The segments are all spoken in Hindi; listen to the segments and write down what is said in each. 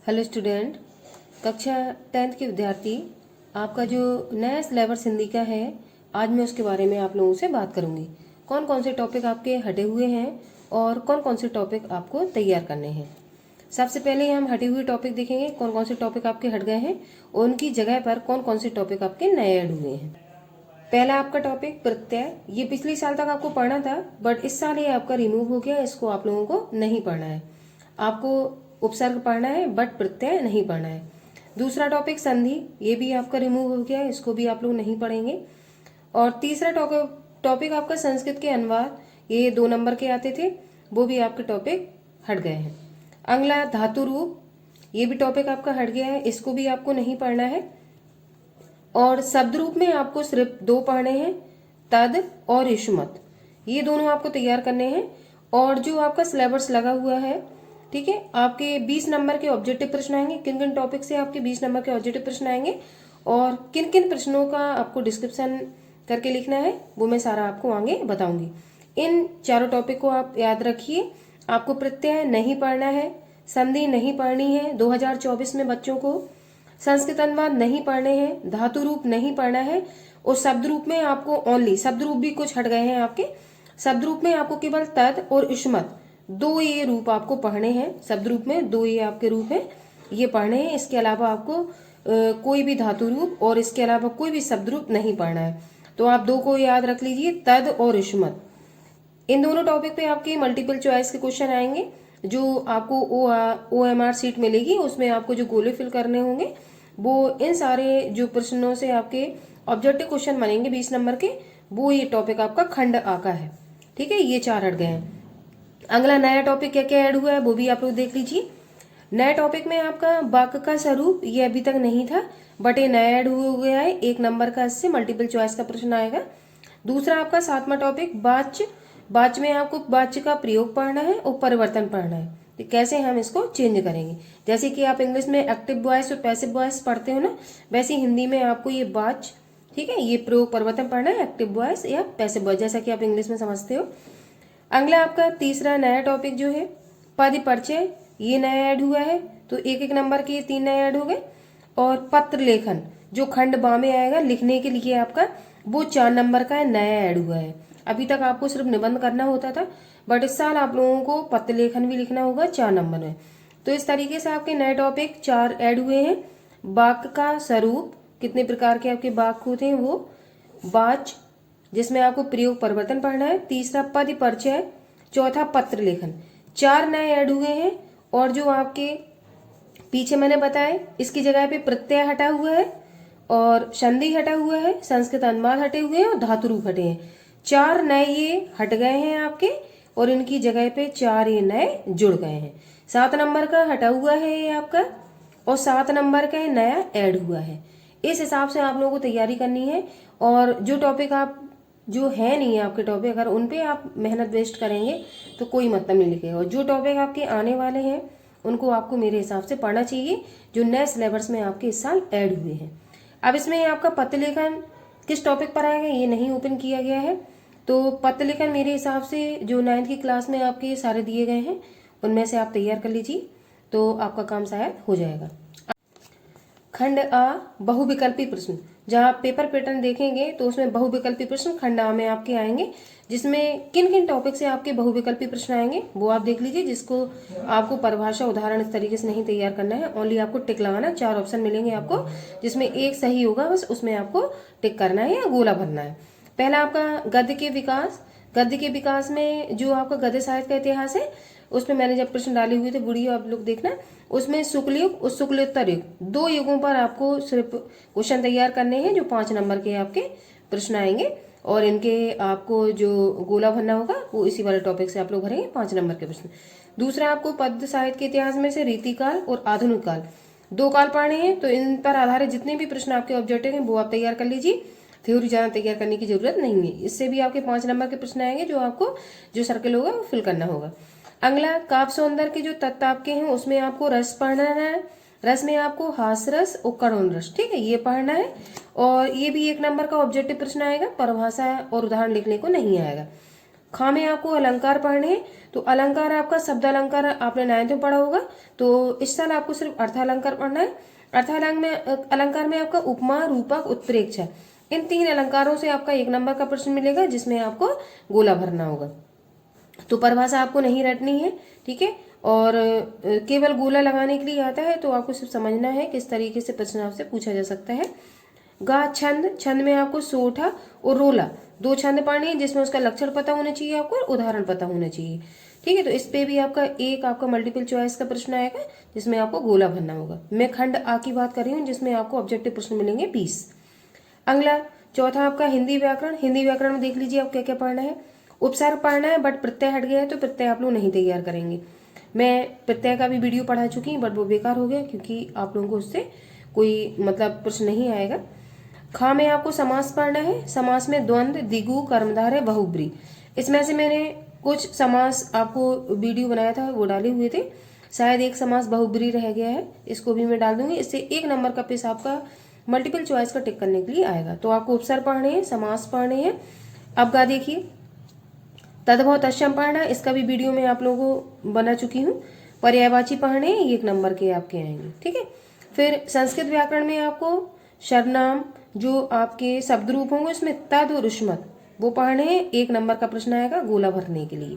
हेलो स्टूडेंट, कक्षा 10th के विद्यार्थी। आपका जो नया सिलेबस हिंदी का है, आज मैं उसके बारे में आप लोगों से बात करूंगी। कौन कौन से टॉपिक आपके हटे हुए हैं और कौन कौन से टॉपिक आपको तैयार करने हैं। सबसे पहले हम हटे हुए टॉपिक देखेंगे, कौन कौन से टॉपिक आपके हट गए हैं और उनकी जगह पर कौन कौन से टॉपिक आपके नए ऐड हुए हैं। पहला आपका टॉपिक प्रत्यय। ये पिछले साल तक आपको पढ़ना था, बट इस साल ये आपका रिमूव हो गया। इसको आप लोगों को नहीं पढ़ना है। आपको उपसर्ग पढ़ना है बट प्रत्यय नहीं पढ़ना है। दूसरा टॉपिक संधि, ये भी आपका रिमूव हो गया है, इसको भी आप लोग नहीं पढ़ेंगे। और तीसरा टॉपिक आपका संस्कृत के अनुवाद, ये 2 नंबर के आते थे, वो भी आपके टॉपिक हट गए हैं। अगला धातु रूप, ये भी टॉपिक आपका हट गया है, इसको भी आपको नहीं पढ़ना है। और शब्द रूप में आपको सिर्फ 2 पढ़ने हैं, तद और युष्मत, ये दोनों आपको तैयार करने हैं। और जो आपका सिलेबस लगा हुआ है, ठीक है, आपके 20 नंबर के ऑब्जेक्टिव प्रश्न आएंगे। किन किन टॉपिक से आपके 20 नंबर के ऑब्जेक्टिव प्रश्न आएंगे और किन किन प्रश्नों का आपको डिस्क्रिप्शन करके लिखना है, वो मैं सारा आपको आगे बताऊंगी। इन चारों टॉपिक को आप याद रखिए। आपको प्रत्यय नहीं पढ़ना है, संधि नहीं पढ़नी है 2024 में बच्चों को, संस्कृत अनुवाद नहीं पढ़ने हैं, धातु रूप नहीं पढ़ना है, और शब्द रूप में आपको ओनली, शब्द रूप भी कुछ हट गए हैं आपके, शब्द रूप में आपको केवल तद और युष्मत 2 ये रूप आपको पढ़ने हैं। शब्द रूप में 2 ये आपके रूप हैं, ये पढ़ने हैं। इसके अलावा आपको कोई भी धातु रूप और इसके अलावा कोई भी शब्द रूप नहीं पढ़ना है। तो आप 2 को याद रख लीजिए, तद और युष्मत। इन दोनों टॉपिक पे आपके मल्टीपल चॉइस के क्वेश्चन आएंगे। जो आपको OMR सीट मिलेगी, उसमें आपको जो गोले फिल करने होंगे, वो इन सारे जो प्रश्नों से आपके ऑब्जेक्टिव क्वेश्चन बनेंगे 20 नंबर के, वो ये टॉपिक आपका खंड आ का है। ठीक है, ये 4 हट गए हैं। अगला नया टॉपिक क्या क्या ऐड हुआ है वो भी आप लोग देख लीजिए। नए टॉपिक में आपका वाक्य का स्वरूप, ये अभी तक नहीं था, बट ये नया ऐड हो गया है। 1 नंबर का इससे मल्टीपल चॉइस का प्रश्न आएगा। दूसरा आपका 7वां टॉपिक वाच्य। वाच्य में आपको वाच्य का प्रयोग पढ़ना है और परिवर्तन पढ़ना है, तो कैसे हम इसको चेंज करेंगे। जैसे कि आप इंग्लिश में एक्टिव वॉइस और पैसिव वॉइस पढ़ते हो ना, वैसे हिंदी में आपको ये वाच्य, ठीक है, ये प्रयोग परिवर्तन पढ़ना है, एक्टिव वॉइस या पैसिव वॉइस, जैसा कि आप इंग्लिश में समझते हो। अगला आपका तीसरा नया टॉपिक जो है पद परिचय, ये नया ऐड हुआ है। तो 1-1 नंबर के ये 3 नए ऐड हो गए। और पत्र लेखन, जो खंड बा में आएगा लिखने के लिए आपका, वो 4 नंबर का नया ऐड हुआ है। अभी तक आपको सिर्फ निबंध करना होता था, बट इस साल आप लोगों को पत्र लेखन भी लिखना होगा 4 नंबर में। तो इस तरीके से आपके नए टॉपिक 4 ऐड हुए हैं। वाक्य का स्वरूप, कितने प्रकार के आपके वाक्य होते हैं वो, वाच्य जिसमें आपको प्रयोग परिवर्तन पढ़ना है, तीसरा पद परिचय, चौथा पत्र लेखन, 4 नए ऐड हुए हैं। और जो आपके पीछे मैंने बताया, इसकी जगह पे प्रत्यय हटा हुआ है और संधि हटा हुआ है, संस्कृत अनुवाद हटे हुए हैं और धातु रूप हटे हैं। 4 नए ये हट गए हैं आपके, और इनकी जगह पे 4 ये नए जुड़ गए हैं। 7 नंबर का हटा हुआ है ये आपका, और 7 नंबर का नया ऐड हुआ है। इस हिसाब से आप लोगों को तैयारी करनी है। और जो टॉपिक आप जो है नहीं है आपके टॉपिक, अगर उन पे आप मेहनत वेस्ट करेंगे तो कोई मतलब नहीं लिखेगा। और जो टॉपिक आपके आने वाले हैं उनको आपको मेरे हिसाब से पढ़ना चाहिए, जो नए सिलेबस में आपके इस साल ऐड हुए हैं। अब इसमें आपका पत्र लेखन किस टॉपिक पर आएगा ये नहीं ओपन किया गया है। तो पत्र लेखन मेरे हिसाब से जो 9th की क्लास में आपके सारे दिए गए हैं, उनमें से आप तैयार कर लीजिए, तो आपका काम शायद हो जाएगा। खंड आ बहुविकल्पी प्रश्न, जहां आप पेपर पैटर्न देखेंगे तो उसमें बहुविकल्पी प्रश्न खंड आ में आपके आएंगे, जिसमें किन किन टॉपिक से आपके बहुविकल्पी प्रश्न आएंगे वो आप देख लीजिए। जिसको आपको परिभाषा उदाहरण इस तरीके से नहीं तैयार करना है, ओनली आपको टिक लगाना। 4 ऑप्शन मिलेंगे आपको, जिसमें एक सही होगा, बस उसमें आपको टिक करना है या गोला भरना है। पहला आपका गद्य के विकास। गद्य के विकास में जो आपका गद्य साहित्य का इतिहास है, उसमें मैंने जब प्रश्न डाले हुए थे, वीडियो आप लोग देखना, उसमें शुक्ल युग और शुक्लोत्तर युग 2 युगों पर आपको सिर्फ क्वेश्चन तैयार करने हैं, जो 5 नंबर के आपके प्रश्न आएंगे। और इनके आपको जो गोला भरना होगा वो इसी वाले टॉपिक से आप लोग भरेंगे, 5 नंबर के प्रश्न। दूसरा आपको पद्य साहित्य के इतिहास में से रीतिकाल और आधुनिक काल 2 काल पढ़ने हैं। तो इन पर आधारित जितने भी प्रश्न आपके ऑब्जेक्टिव हैं वो आप तैयार कर लीजिए। थ्योरी ज्यादा तैयार करने की जरूरत नहीं है, इससे भी आपके 5 नंबर के प्रश्न आएंगे, जो आपको जो सर्कल होगा वो फिल करना होगा। अगला काव्य सौंदर्य के जो तत्व आपके हैं उसमें आपको रस पढ़ना है। रस में आपको हास रस और करुण रस, ठीक है, ये पढ़ना है। और ये भी 1 नंबर का ऑब्जेक्टिव प्रश्न आएगा, परिभाषा और उदाहरण लिखने को नहीं आएगा। खा में आपको अलंकार पढ़ने हैं। तो अलंकार आपका शब्द अलंकार आपने 9th में पढ़ा होगा, तो इस साल आपको सिर्फ अर्थालंकार पढ़ना है। अलंकार में आपका उपमा, रूपक, उत्प्रेक्षा, इन 3 अलंकारों से आपका 1 नंबर का प्रश्न मिलेगा, जिसमें आपको गोला भरना होगा। तो परिभाषा आपको नहीं रटनी है, ठीक है। और केवल गोला लगाने के लिए आता है, तो आपको सिर्फ समझना है किस तरीके से प्रश्न आपसे पूछा जा सकता है। गा छंद, छंद में आपको सोठा और रोला 2 छंद पढ़ने हैं, जिसमें उसका लक्षण पता होना चाहिए आपको और उदाहरण पता होना चाहिए, ठीक है। तो इस पे भी आपका मल्टीपल चॉइस का प्रश्न आएगा, जिसमें आपको गोला भरना होगा। मैं खंड आ की बात कर रही हूँ, जिसमें आपको ऑब्जेक्टिव प्रश्न मिलेंगे 20। अगला चौथा आपका हिंदी व्याकरण। हिंदी व्याकरण में देख लीजिए आप क्या क्या पढ़ना है। उपसर्ग पढ़ना है, बट प्रत्यय हट गया है, तो प्रत्यय आप लोग नहीं तैयार करेंगे। मैं प्रत्यय का भी वीडियो पढ़ा चुकी हूँ, बट वो बेकार हो गया, क्योंकि आप लोगों को उससे कोई मतलब प्रश्न नहीं आएगा। खा में आपको समास पढ़ना है। समास में द्वंद्व, द्विगु, कर्मधारय, बहुब्री। इसमें से मैंने कुछ समास आपको वीडियो बनाया था, वो डाले हुए थे। शायद एक समास बहुब्री रह गया है, इसको भी मैं डाल दूंगी। इससे 1 नंबर का पेश आपका मल्टीपल चॉइस का टिक करने के लिए आएगा। तो आपको उपसर्ग पढ़ने हैं, समास पढ़ने हैं। अब गा देखिए, तद्भव तत्सम पढ़ना, इसका भी वीडियो मैं आप लोगों को बना चुकी हूँ। पर्यायवाची पढ़ने, 1 नंबर के आपके आएंगे, ठीक है। फिर संस्कृत व्याकरण में आपको सर्वनाम, जो आपके शब्द रूप होंगे उसमें तद और उष्मत, वो पढ़ने हैं। 1 नंबर का प्रश्न आएगा गोला भरने के लिए,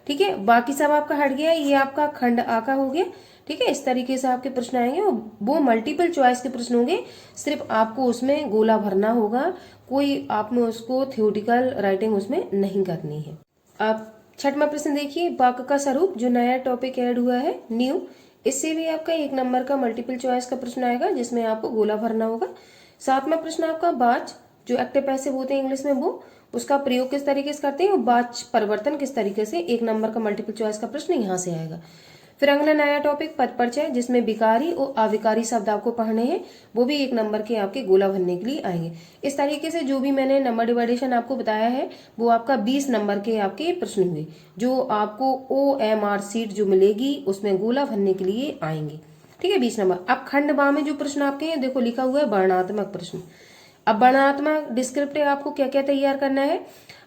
ठीक है। बाकी सब आपका हट गया, ये आपका खंड आका हो गया, ठीक है। इस तरीके से आपके प्रश्न आएंगे, वो मल्टीपल चॉइस के प्रश्न होंगे, सिर्फ आपको उसमें गोला भरना होगा, कोई आपने उसको थ्योरेटिकल राइटिंग उसमें नहीं करनी है। अब 6वां प्रश्न देखिए, वाक्य का स्वरूप, जो नया टॉपिक ऐड हुआ है न्यू, इससे भी आपका 1 नंबर का मल्टीपल चॉइस का प्रश्न आएगा, जिसमें आपको गोला भरना होगा। 7वां प्रश्न आपका बाच, जो एक्टिव पैसिव होते हैं इंग्लिश में, वो उसका प्रयोग किस तरीके से करते हैं, और बाच परिवर्तन किस तरीके से, 1 नंबर का मल्टीपल चॉइस का प्रश्न यहाँ से आएगा। फिर अगला नया टॉपिक पद परिचय, जिसमें विकारी और अविकारी शब्द आपको पढ़ने हैं, वो भी 1 नंबर के आपके गोला भरने के लिए आएंगे। इस तरीके से जो भी मैंने नंबर डिवाइडेशन आपको बताया है, वो आपका 20 नंबर के आपके प्रश्न हुए, जो आपको OMR सीट जो मिलेगी उसमें गोला भरने के लिए आएंगे, ठीक है, 20 नंबर। अब खंड बा में जो प्रश्न आपके हैं, देखो लिखा हुआ है वर्णात्मक प्रश्न। अब वर्णात्मक डिस्क्रिप्टिव आपको क्या क्या तैयार करना है।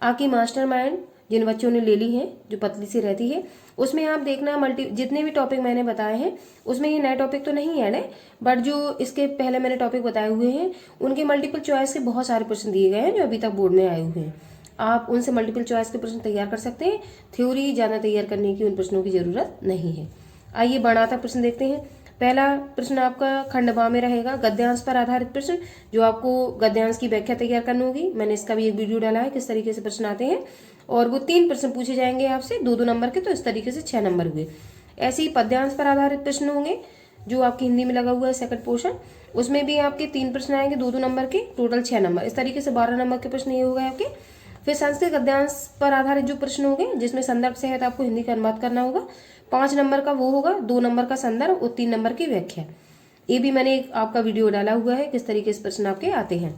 आपकी मास्टरमाइंड जिन बच्चों ने ले ली है, जो पतली सी रहती है, उसमें आप देखना जितने भी टॉपिक मैंने बताए हैं, उसमें ये नए टॉपिक तो नहीं ऐड है, बट जो इसके पहले मैंने टॉपिक बताए हुए हैं, उनके मल्टीपल चॉइस के बहुत सारे प्रश्न दिए गए हैं, जो अभी तक बोर्ड में आए हुए हैं। आप उनसे मल्टीपल चॉइस के प्रश्न तैयार कर सकते हैं, थ्योरी ज़्यादा तैयार करने की उन प्रश्नों की जरूरत नहीं है। आइए वर्णात्मक प्रश्न देखते हैं। पहला प्रश्न आपका खंड बा में रहेगा, गद्यांश पर आधारित प्रश्न, जो आपको गद्यांश की व्याख्या तैयार करनी होगी। मैंने इसका भी एक वीडियो डाला है, किस तरीके से प्रश्न आते हैं, और वो 3 प्रश्न पूछे जाएंगे आपसे, 2-2 नंबर के, तो इस तरीके से 6 नंबर हुए। ऐसे ही पद्यांश पर आधारित प्रश्न होंगे, जो आपकी हिंदी में लगा हुआ है सेकंड पोर्शन, उसमें भी आपके 3 प्रश्न आएंगे, 2-2 नंबर के, टोटल 6 नंबर। इस तरीके से 12 नंबर के प्रश्न ये हो गए आपके। फिर संस्कृत गद्यांश पर आधारित जो प्रश्न होंगे, जिसमें संदर्भ सहित आपको हिंदी का अनुवाद करना होगा, 5 नंबर का वो होगा, 2 नंबर का संदर्भ और 3 नंबर की व्याख्या। ये भी मैंने एक आपका वीडियो डाला हुआ है, किस तरीके से प्रश्न आपके आते हैं।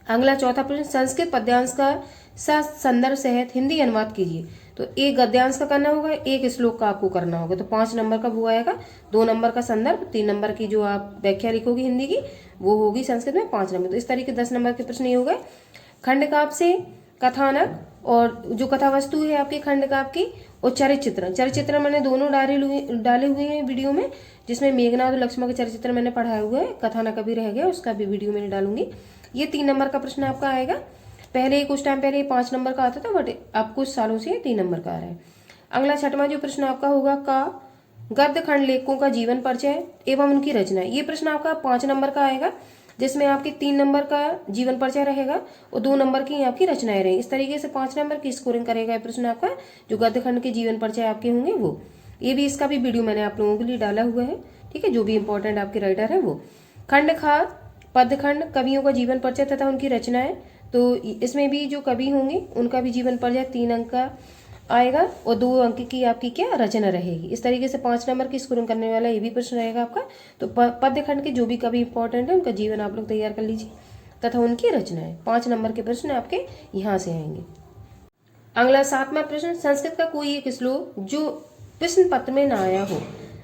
अगला चौथा प्रश्न, संस्कृत पद्यांश का संदर्भ सहित हिंदी अनुवाद कीजिए। तो एक गद्यांश का करना होगा, एक श्लोक का आपको करना होगा, तो 5 नंबर का वो आएगा, 2 नंबर का संदर्भ, 3 नंबर की जो आप व्याख्या लिखोगी हिंदी की, वो होगी संस्कृत में 5 नंबर। तो इस तरीके 10 नंबर के प्रश्न ये हो गए। खंड काव्य से कथानक, और जो कथा वस्तु है आपकी खंड काव्य की, और चरित्र मैंने दोनों डाले हुए हैं वीडियो में, जिसमें मेघनाथ और लक्ष्मण के चरित्र मैंने पढ़ाया हुआ है, कथानक अभी रह गया, उसका भी वीडियो मैंने डालूंगी। ये 3 नंबर का प्रश्न आपका आएगा। पहले कुछ टाइम पहले 5 नंबर का आता था, बट अब कुछ सालों से 3 नंबर का आ रहा है। अगला 6वां जो प्रश्न आपका होगा, का गद्य खंड लेखकों का जीवन परिचय एवं उनकी रचना, ये प्रश्न आपका 5 नंबर का आएगा, जिसमें आपके 3 नंबर का जीवन परिचय रहेगा और 2 नंबर की आपकी रचनाएं रहेंगी। इस तरीके से 5 नंबर की स्कोरिंग करेगा ये प्रश्न आपका, जो गद्य खंड के जीवन परिचय आपके होंगे वो। ये भी इसका भी वीडियो मैंने आप लोगों के लिए डाला हुआ है, ठीक है, जो भी इंपॉर्टेंट आपके राइटर है वो। खंड खा पदखंड, कवियों का जीवन परिचय तथा उनकी रचनाएं, तो इसमें भी जो कवि होंगे उनका भी जीवन परिचय 3 अंक का आएगा और 2 अंक की आपकी क्या रचना रहेगी। इस तरीके से 5 नंबर की स्कोरिंग करने वाला ये भी प्रश्न रहेगा आपका। तो पद्य खंड के जो भी कवि इंपॉर्टेंट है उनका जीवन आप लोग तैयार कर लीजिए तथा उनकी रचनाएं। 5 नंबर के प्रश्न आपके यहाँ से आएंगे। अगला 7वां प्रश्न, संस्कृत का कोई एक श्लोक जो प्रश्न पत्र में ना आया हो,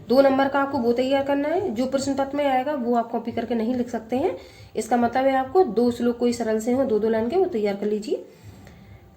2 नंबर का आपको वो तैयार करना है। जो प्रश्न पत्र में आएगा वो आप कॉपी करके नहीं लिख सकते हैं, इसका मतलब है आपको 2 श्लोक कोई सरल से हो, 2-2 लाइन के, वो तैयार कर लीजिए।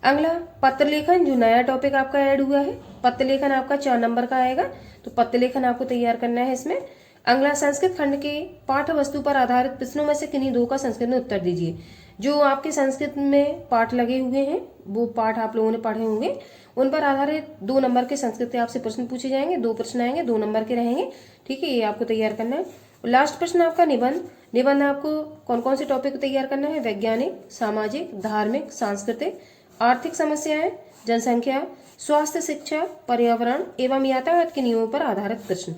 अगला पत्र लेखन, जो नया टॉपिक आपका ऐड हुआ है, पत्र लेखन आपका 4 नंबर का आएगा, तो पत्र लेखन आपको तैयार करना है इसमें। अगला संस्कृत खंड के पाठ वस्तु पर आधारित प्रश्नों में से किन्हीं 2 का संस्कृत में उत्तर दीजिए। जो आपके संस्कृत में पाठ लगे हुए हैं, वो पाठ आप लोगों ने पढ़े होंगे, उन पर आधारित 2 नंबर के संस्कृत के आपसे प्रश्न पूछे जाएंगे। 2 प्रश्न आएंगे, 2 नंबर के रहेंगे, ठीक है, ये आपको तैयार करना है। लास्ट प्रश्न आपका निबंध। निबंध आपको कौन कौन से टॉपिक को तैयार करना है? वैज्ञानिक, सामाजिक, धार्मिक, सांस्कृतिक, आर्थिक समस्याएं, जनसंख्या, स्वास्थ्य, शिक्षा, पर्यावरण एवं यातायात के नियमों पर आधारित प्रश्न।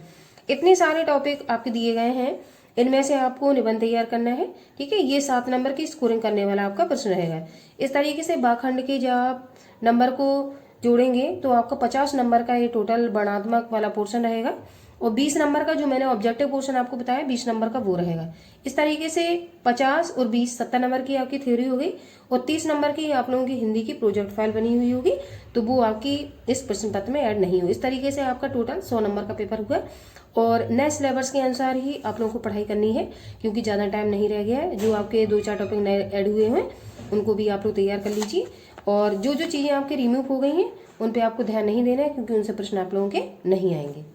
इतने सारे टॉपिक आपके दिए गए हैं, इनमें से आपको निबंध तैयार करना है, ठीक है। ये 7 नंबर की स्कोरिंग करने वाला आपका प्रश्न रहेगा। इस तरीके से भागखंड के जब आप नंबर को जोड़ेंगे तो आपका 50 नंबर का ये टोटल वर्णनात्मक वाला पोर्शन रहेगा, और 20 नंबर का जो मैंने ऑब्जेक्टिव पोर्शन आपको बताया 20 नंबर का वो रहेगा। इस तरीके से 50 और 20 70 नंबर की आपकी थ्योरी हो गई, और 30 नंबर की आप लोगों की हिंदी की प्रोजेक्ट फाइल बनी हुई होगी, तो वो आपकी इस प्रश्न पत्र में ऐड नहीं होगी। इस तरीके से आपका टोटल 100 नंबर का पेपर हुआ, और नए सिलेबस के अनुसार ही आप लोगों को पढ़ाई करनी है, क्योंकि ज़्यादा टाइम नहीं रह गया है। जो आपके 2-4 टॉपिक नए ऐड हुए हैं उनको भी आप लोग तैयार कर लीजिए, और जो जो चीज़ें आपके रिमूव हो गई हैं उन पे आपको ध्यान नहीं देना है, क्योंकि उनसे प्रश्न आप लोगों के नहीं आएंगे।